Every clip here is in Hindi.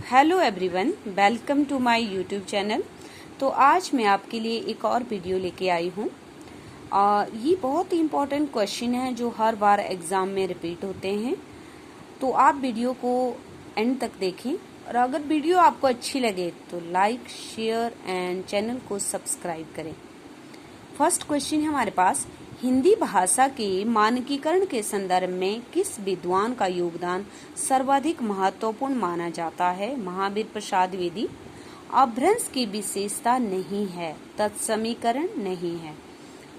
Hello everyone, welcome to my YouTube channel. तो आज मैं आपके लिए एक और वीडियो लेके आई हूँ। ये बहुत ही इम्पोर्टेंट क्वेश्चन है जो हर बार एग्ज़ाम में रिपीट होते हैं। तो आप वीडियो को एंड तक देखें और अगर वीडियो आपको अच्छी लगे तो लाइक, शेयर एंड चैनल को सब्सक्राइब करें। फर्स्ट क्वेश्चन है हमारे पास, हिंदी भाषा के मानकीकरण के संदर्भ में किस विद्वान का योगदान सर्वाधिक महत्वपूर्ण माना जाता है? महावीर प्रसाद द्विवेदी। अपभ्रंश की विशेषता नहीं है, तत्समीकरण नहीं है।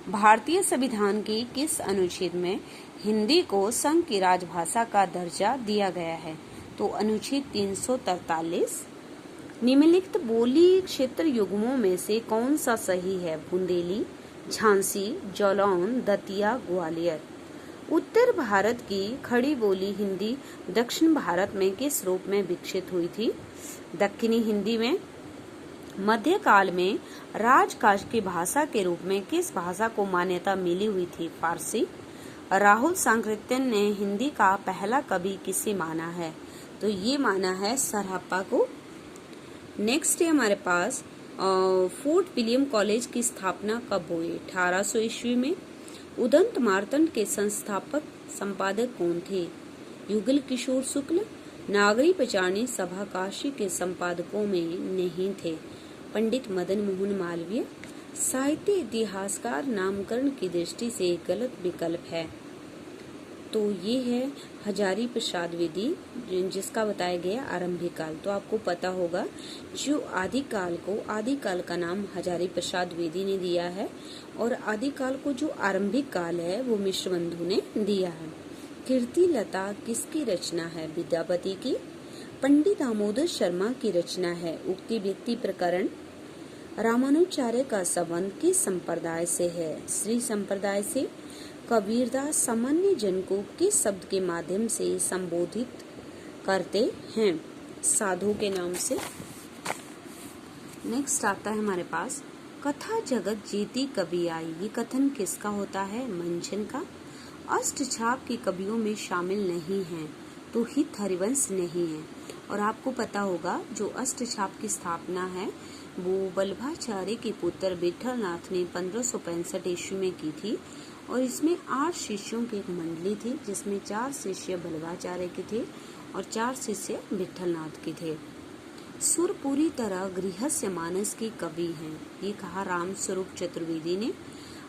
भारतीय संविधान के किस अनुच्छेद में हिंदी को संघ की राजभाषा का दर्जा दिया गया है? तो अनुच्छेद 343। निम्नलिखित बोली क्षेत्र युग्मों में से कौन सा सही है? बुंदेली, झांसी, जालौन, दतिया, ग्वालियर। उत्तर भारत की खड़ी बोली हिंदी दक्षिण भारत में किस रूप में विकसित हुई थी? दक्षिणी हिंदी में। मध्यकाल में राजकाज की भाषा के रूप में किस भाषा को मान्यता मिली हुई थी? फारसी। राहुल सांकृत्यन ने हिंदी का पहला कवि किसे माना है? तो ये माना है सर हप्पा को। नेक्स्ट है हमारे पास, फोर्ट विलियम कॉलेज की स्थापना कब हुई? 1800 ईस्वी में। उदंत मार्तंड के संस्थापक संपादक कौन थे? युगल किशोर शुक्ल। नागरी पचारणी सभा काशी के संपादकों में नहीं थे, पंडित मदन मोहन मालवीय। साहित्य इतिहासकार नामकरण की दृष्टि से गलत विकल्प है, तो ये है हजारी प्रसाद द्विवेदी, जिसका बताया गया आरंभिक काल। तो आपको पता होगा जो आदिकाल को, आदिकाल का नाम हजारी प्रसाद द्विवेदी ने दिया है और आदिकाल को जो आरंभिक काल है वो मिश्रबंधु ने दिया है। कीर्ति लता किसकी रचना है? विद्यापति की। पंडित दामोदर शर्मा की रचना है उक्ति व्यक्ति प्रकरण। रामानुजाचार्य का संबंध किस संप्रदाय से है? श्री संप्रदाय से। कबीरदास सामान्य जन को किस शब्द के माध्यम से संबोधित करते हैं? साधु के नाम से। नेक्स्ट आता है हमारे पास, कथा जगत जीती कभी आई, ये कथन किसका होता है? मंचन का। अष्टछाप के कवियों में शामिल नहीं हैं, तो हित हरिवंश नहीं है। और आपको पता होगा जो अष्टछाप की स्थापना है वो वल्लभाचार्य के पुत्र विठलनाथ ने 1565 ईस्वी में की थी और इसमें 8 शिष्यों की एक मंडली थी, जिसमें 4 शिष्य वल्लभाचार्य के थे और 4 शिष्य विठलनाथ के थे। सुर पूरी तरह गृहस्थ मानस के कवि हैं, ये कहा राम स्वरूप चतुर्वेदी ने।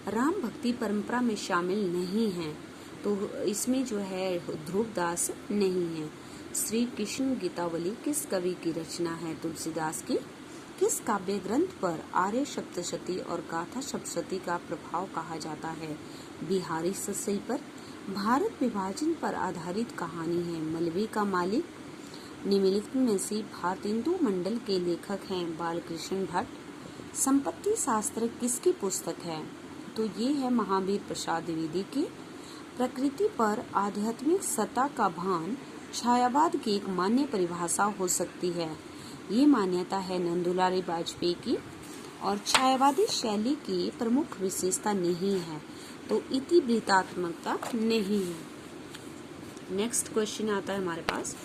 राम भक्ति परंपरा में शामिल नहीं हैं, तो इसमें जो है ध्रुवदास नहीं है। श्री कृष्ण गीतावली किस कवि की रचना है? तुलसीदास की। किस काव्य ग्रंथ पर आर्य सप्तशती और गाथा सप्तशती का प्रभाव कहा जाता है? बिहारी सस्सई पर। भारत विभाजन पर आधारित कहानी है मलबे का मालिक। निम्नलिखित में से भारतेंदु मंडल के लेखक हैं बालकृष्ण भट्ट। संपत्ति शास्त्र किसकी पुस्तक है? तो ये है महावीर प्रसाद द्विवेदी की। प्रकृति पर आध्यात्मिक सत्ता का भान छायावाद की एक मान्य परिभाषा हो सकती है, ये मान्यता है नंदुलारी वाजपेयी की। और छायावादी शैली की प्रमुख विशेषता नहीं है, तो इतिवृत्तात्मकता नहीं है। नेक्स्ट क्वेश्चन आता है हमारे पास,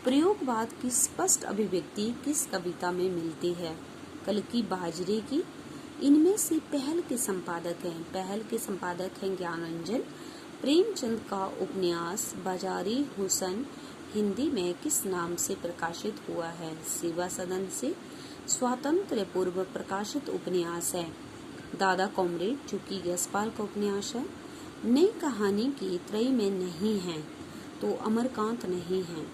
प्रयोगवाद की स्पष्ट अभिव्यक्ति किस कविता में मिलती है? कल्कि बाजरे की। इनमें से पहल के संपादक हैं ज्ञानरंजन। प्रेमचंद का उपन्यास बाजारी हुसन हिंदी में किस नाम से प्रकाशित हुआ है? सेवा सदन से। स्वातंत्र्य पूर्व प्रकाशित उपन्यास है दादा कॉमरेड, जो कि यशपाल का उपन्यास है। नई कहानी की त्रयी में नहीं है, तो अमरकांत नहीं है।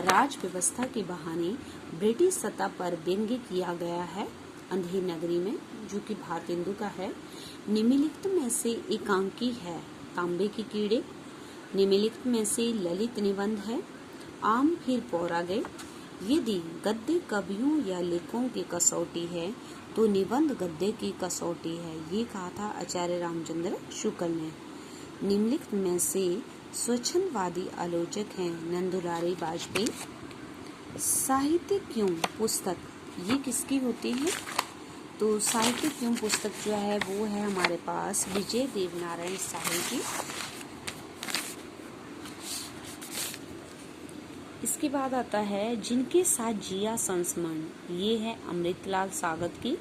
राज व्यवस्था के बहाने ब्रिटिश सत्ता पर व्यंग्य किया गया है अंधेरी नगरी में, जो कि भारतेंदु का है। निम्नलिखित में से एकांकी है तांबे की कीड़े। निम्नलिखित में से ललित निबंध है आम फिर पौरा गए। यदि गद्य कवियों या लेखकों की कसौटी है तो निबंध गद्य की कसौटी है, ये कहा था आचार्य रामचंद्र शुक्ल ने। निम्नलिखित में से स्वच्छंदवादी आलोचक हैं नंदुलारी वाजपेयी। साहित्य क्यों पुस्तक ये किसकी होती है? तो साहित्य क्यों पुस्तक जो है वो है हमारे पास विजय देवनारायण साहू की। इसके बाद आता है जिनके साथ जिया संस्मरण। ये है अमृतलाल सागर की।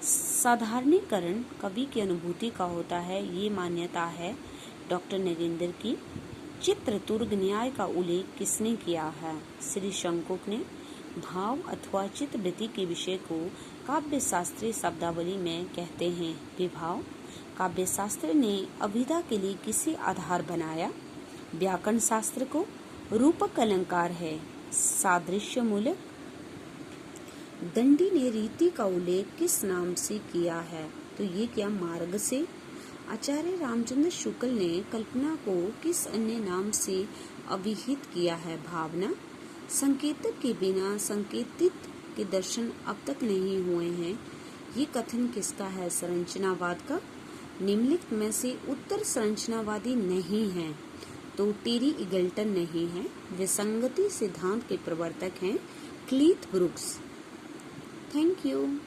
साधारणीकरण कवि की अनुभूति का होता है, ये मान्यता है डॉक्टर नरेंद्र की। चित्रतुर्ग न्याय का उल्लेख किसने किया है? श्री शंकुक ने। भाव अथवा चित्तवृत्ति के विषय को काव्य शास्त्रीय शब्दावली में कहते हैं विभाव। काव्य शास्त्र ने अभिधा के लिए किसे आधार बनाया? व्याकरण शास्त्र को। रूपक अलंकार है सादृश्य मूलक। दंडी ने रीति का उल्लेख किस नाम से किया है? तो ये क्या मार्ग से। आचार्य रामचंद्र शुक्ल ने कल्पना को किस अन्य नाम से अभिहित किया है? भावना। संकेतक के बिना संकेतित के दर्शन अब तक नहीं हुए हैं, ये कथन किसका है? संरचनावाद का। निम्नलिखित में से उत्तर संरचनावादी नहीं है, तो टेरी ईगल्टन नहीं है। विसंगति सिद्धांत के प्रवर्तक हैं क्लीथ ब्रुक्स। Thank you.